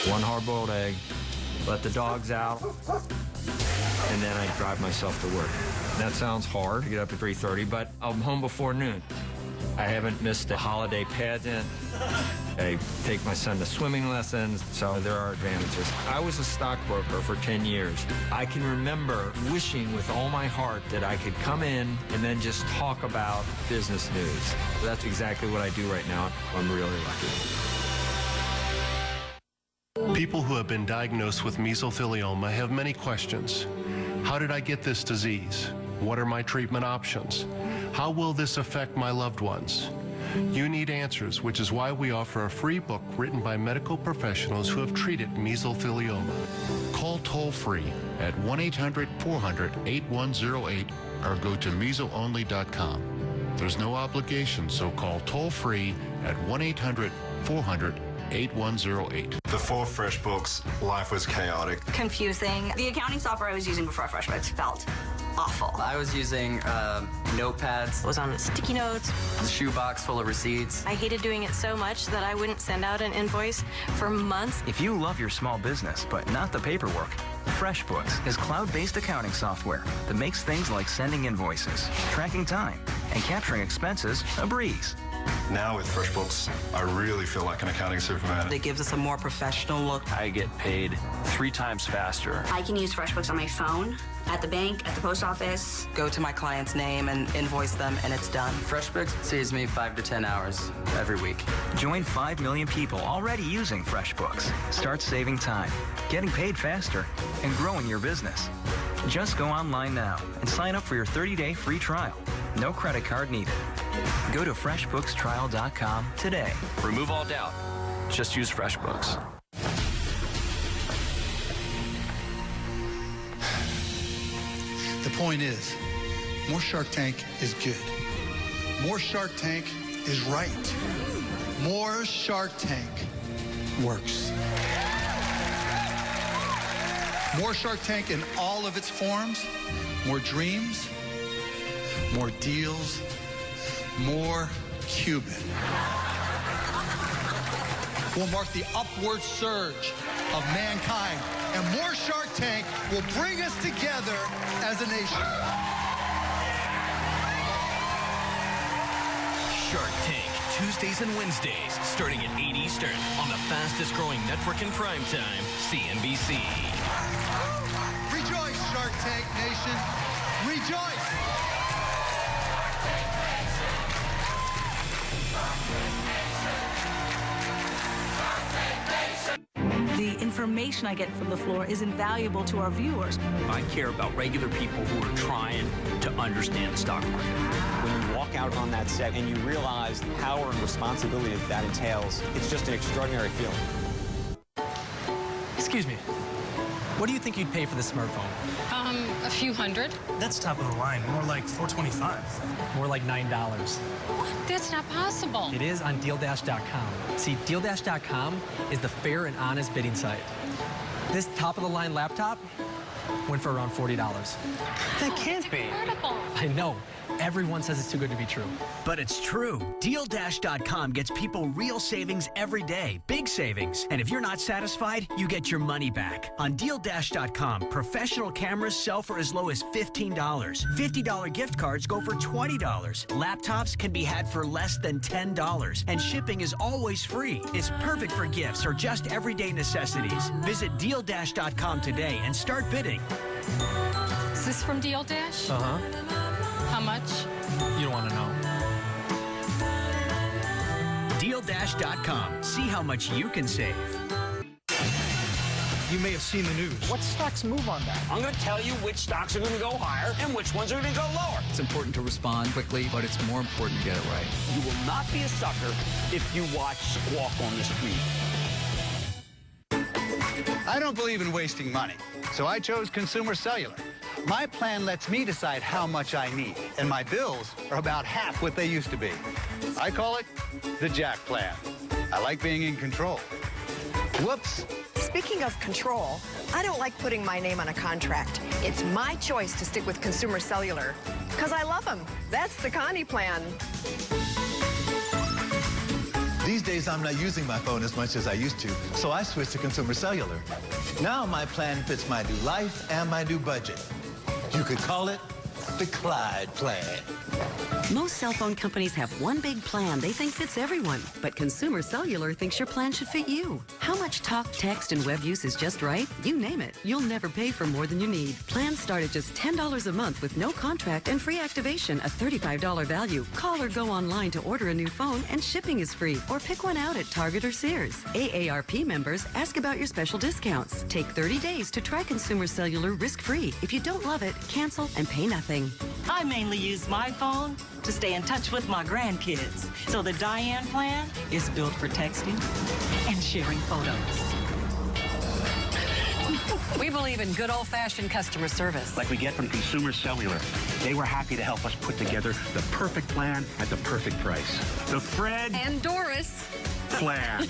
1 hard-boiled egg, let the dogs out, and then I drive myself to work. That sounds hard. I get up at 3:30, but I'm home before noon. I haven't missed a holiday pageant. I take my son to swimming lessons, so there are advantages. I was a stockbroker for 10 years. I can remember wishing with all my heart that I could come in and then just talk about business news. That's exactly what I do right now. I'm really lucky. People who have been diagnosed with mesothelioma have many questions. How did I get this disease? What are my treatment options? How will this affect my loved ones? You need answers, which is why we offer a free book written by medical professionals who have treated mesothelioma. Call toll-free at 1-800-400-8108 or go to mesoonly.com. There's no obligation, so call toll-free at 1-800-400-8108. Before FreshBooks, life was chaotic. Confusing. The accounting software I was using before FreshBooks felt awful. I was using notepads. I was on sticky notes. The shoebox full of receipts. I hated doing it so much that I wouldn't send out an invoice for months. If you love your small business, but not the paperwork, FreshBooks is cloud-based accounting software that makes things like sending invoices, tracking time, and capturing expenses a breeze. Now with FreshBooks, I really feel like an accounting superman. It gives us a more professional look. I get paid 3 times faster. I can use FreshBooks on my phone, at the bank, at the post office. Go to my client's name and invoice them, and it's done. FreshBooks saves me 5 to 10 hours every week. Join 5 million people already using FreshBooks. Start saving time, getting paid faster, and growing your business. Just go online now and sign up for your 30-day free trial. No credit card needed. Go to FreshBooksTrial.com today. Remove all doubt. Just use FreshBooks. The point is, more Shark Tank is good. More Shark Tank is right. More Shark Tank works. More Shark Tank in all of its forms. More dreams. More deals. More Cuban. Will mark the upward surge of mankind, and more Shark Tank will bring us together as a nation. Shark Tank, Tuesdays and Wednesdays, starting at 8 Eastern on the fastest growing network in primetime, CNBC. Rejoice, Shark Tank Nation. Rejoice. The information I get from the floor is invaluable to our viewers. I care about regular people who are trying to understand the stock market. When you walk out on that set and you realize the power and responsibility that entails, it's just an extraordinary feeling. Excuse me. What do you think you'd pay for this smartphone? A few hundred. That's top of the line. More like $425. More like $9. What? That's not possible. It is on DealDash.com. See, DealDash.com is the fair and honest bidding site. This top-of-the-line laptop went for around $40. That can't be. Incredible. I know. Everyone says it's too good to be true. But it's true. DealDash.com gets people real savings every day. Big savings. And if you're not satisfied, you get your money back. On DealDash.com, professional cameras sell for as low as $15. $50 gift cards go for $20. Laptops can be had for less than $10. And shipping is always free. It's perfect for gifts or just everyday necessities. Visit DealDash.com today and start bidding. Is this from Deal Dash? Uh-huh. How much? You don't want to know. DealDash.com. See how much you can save. You may have seen the news. What stocks move on that? I'm going to tell you which stocks are going to go higher and which ones are going to go lower. It's important to respond quickly, but it's more important to get it right. You will not be a sucker if you watch Squawk on the street. I don't believe in wasting money, so I chose Consumer Cellular. My plan lets me decide how much I need, and my bills are about half what they used to be. I call it the Jack Plan. I like being in control. Whoops. Speaking of control, I don't like putting my name on a contract. It's my choice to stick with Consumer Cellular, because I love them. That's the Connie plan. These days, I'm not using my phone as much as I used to, so I switched to Consumer Cellular. Now my plan fits my new life and my new budget. You could call it the Clyde plan. Most cell phone companies have one big plan they think fits everyone, but Consumer Cellular thinks your plan should fit you. How much talk, text, and web use is just right? You name it. You'll never pay for more than you need. Plans start at just $10 a month with no contract and free activation, a $35 value. Call or go online to order a new phone, and shipping is free. Or pick one out at Target or Sears. AARP members ask about your special discounts. Take 30 days to try Consumer Cellular risk-free. If you don't love it, cancel and pay nothing. I mainly use my phone to stay in touch with my grandkids. So the Diane plan is built for texting and sharing photos. We believe in good old-fashioned customer service. Like we get from Consumer Cellular. They were happy to help us put together the perfect plan at the perfect price. The Fred and Doris plan.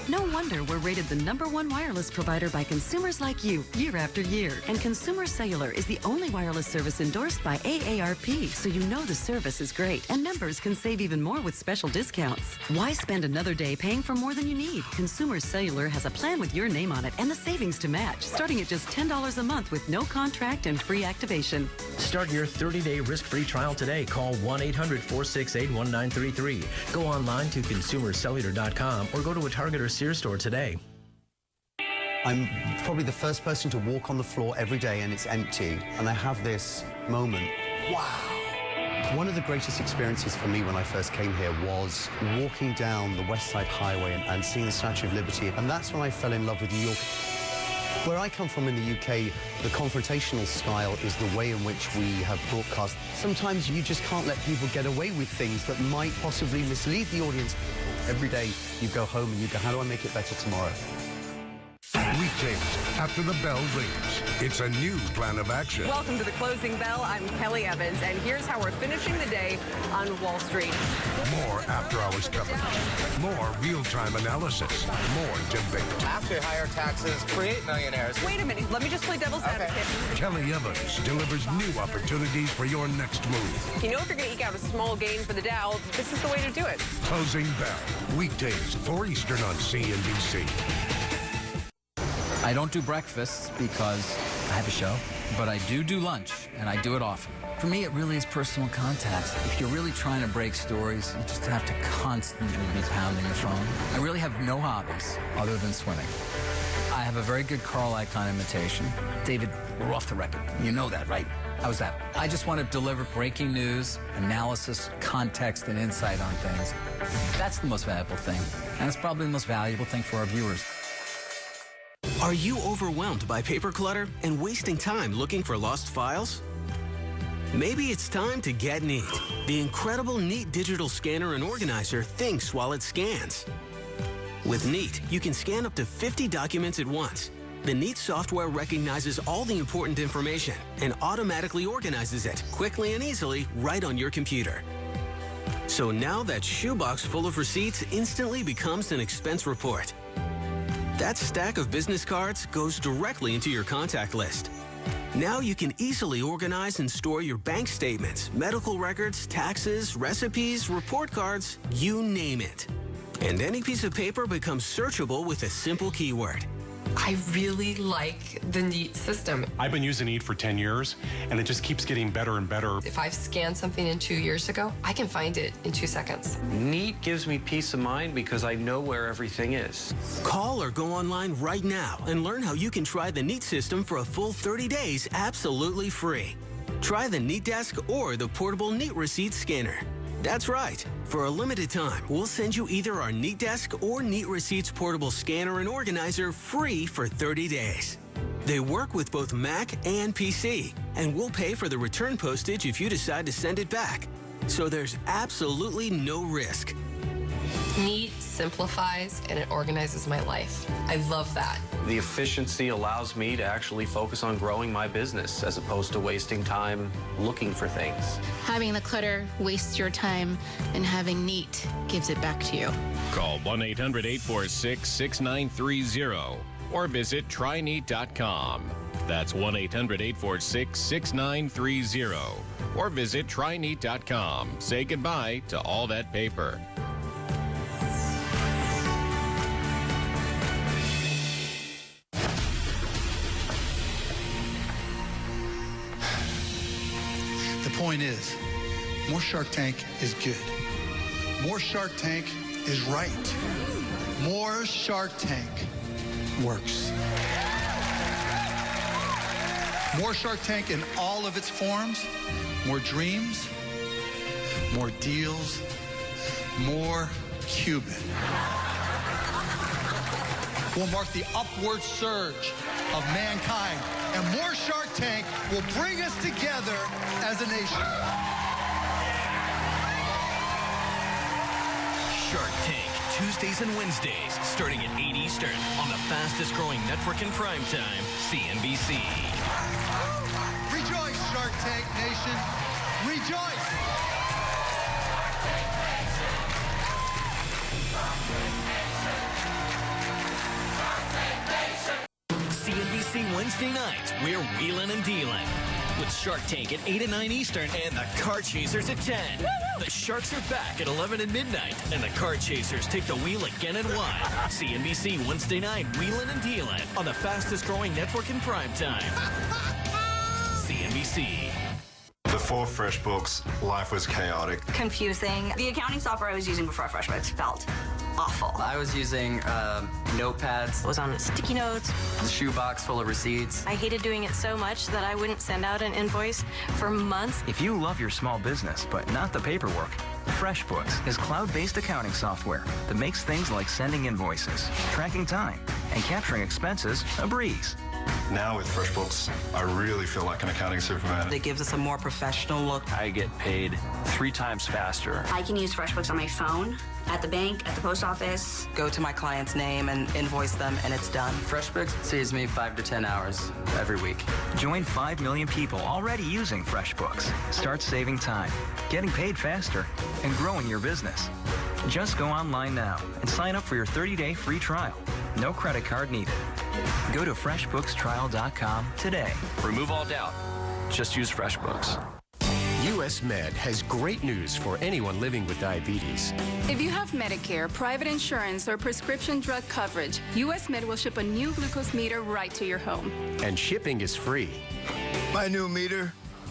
No wonder we're rated the #1 wireless provider by consumers like you year after year. And Consumer Cellular is the only wireless service endorsed by AARP, so you know the service is great. And members can save even more with special discounts. Why spend another day paying for more than you need? Consumer Cellular has a plan with your name on it and the savings to match, starting at just $10 a month with no contract and free activation. Start your 30-day risk-free trial today. Call 1-800-468-1933. Go online to consumercellular.com or go to a Target or Sears store today. I'm probably the first person to walk on the floor every day and it's empty. And I have this moment, wow. One of the greatest experiences for me when I first came here was walking down the West Side Highway and seeing the Statue of Liberty. And that's when I fell in love with New York. Where I come from in the UK, the confrontational style is the way in which we have broadcast. Sometimes you just can't let people get away with things that might possibly mislead the audience. Every day you go home and you go, how do I make it better tomorrow? Weekdays after the bell rings, it's a new plan of action. Welcome to the closing bell. I'm Kelly Evans, and here's how we're finishing the day on Wall Street. More after-hours coverage, more real-time analysis, more debate. After higher taxes create millionaires. Wait a minute, let me just play devil's advocate. Kelly Evans delivers new opportunities for your next move. You know, if you're going to eke out a small gain for the Dow, this is the way to do it. Closing bell, weekdays 4 Eastern on CNBC. I don't do breakfasts because I have a show, but I do lunch, and I do it often. For me, it really is personal contact. If you're really trying to break stories, you just have to constantly be pounding the phone. I really have no hobbies other than swimming. I have a very good Carl Icahn imitation. David, we're off the record. You know that, right? How's that? I just want to deliver breaking news, analysis, context, and insight on things. That's the most valuable thing, and it's probably the most valuable thing for our viewers. Are you overwhelmed by paper clutter and wasting time looking for lost files? Maybe it's time to get Neat. The incredible Neat digital scanner and organizer thinks while it scans. With Neat, you can scan up to 50 documents at once. The Neat software recognizes all the important information and automatically organizes it quickly and easily right on your computer. So now that shoebox full of receipts instantly becomes an expense report. That stack of business cards goes directly into your contact list. Now you can easily organize and store your bank statements, medical records, taxes, recipes, report cards, you name it. And any piece of paper becomes searchable with a simple keyword. I really like the Neat system. I've been using Neat for 10 years, and it just keeps getting better and better. If I've scanned something in 2 years ago, I can find it in 2 seconds. Neat gives me peace of mind because I know where everything is. Call or go online right now and learn how you can try the Neat system for a full 30 days absolutely free. Try the Neat Desk or the portable Neat Receipt Scanner. That's right. For a limited time, we'll send you either our Neat Desk or Neat Receipts portable scanner and organizer free for 30 days. They work with both Mac and PC, and we'll pay for the return postage if you decide to send it back. So there's absolutely no risk. Neat simplifies and it organizes my life. I love that. The efficiency allows me to actually focus on growing my business as opposed to wasting time looking for things. Having the clutter wastes your time, and having Neat gives it back to you. Call 1-800-846-6930 or visit tryneat.com. That's 1-800-846-6930 or visit tryneat.com. Say goodbye to all that paper. point is, more Shark Tank is good. More Shark Tank is right. More Shark Tank works. More Shark Tank in all of its forms, more dreams, more deals, more Cuban. Will mark the upward surge of mankind, and more Shark Tank will bring us together as a nation. Shark Tank, Tuesdays and Wednesdays, starting at 8 Eastern on the fastest growing network in primetime, CNBC. Rejoice, Shark Tank Nation. Rejoice. CNBC Wednesday nights, we're Wheelin and Dealin. With Shark Tank at 8 and 9 Eastern and the Car Chasers at 10. The Sharks are back at 11 and midnight, and the Car Chasers take the wheel again at 1. CNBC Wednesday night, Wheelin and Dealin on the fastest growing network in primetime. CNBC. Before FreshBooks, life was chaotic. Confusing. The accounting software I was using before FreshBooks felt awful. I was using notepads. I was on sticky notes. The shoebox full of receipts. I hated doing it so much that I wouldn't send out an invoice for months. If you love your small business, but not the paperwork, FreshBooks is cloud-based accounting software that makes things like sending invoices, tracking time, and capturing expenses a breeze. Now with FreshBooks, I really feel like an accounting superman. It gives us a more professional look. I get paid 3 times faster. I can use FreshBooks on my phone, at the bank, at the post office. Go to my client's name and invoice them, and it's done. FreshBooks saves me 5 to 10 hours every week. Join 5 million people already using FreshBooks. Start saving time, getting paid faster, and growing your business. Just go online now and sign up for your 30-day free trial. No credit card needed. Go to FreshBooksTrial.com today. Remove all doubt. Just use FreshBooks. US Med has great news for anyone living with diabetes. If you have Medicare, private insurance, or prescription drug coverage, US Med will ship a new glucose meter right to your home. And shipping is free. My new meter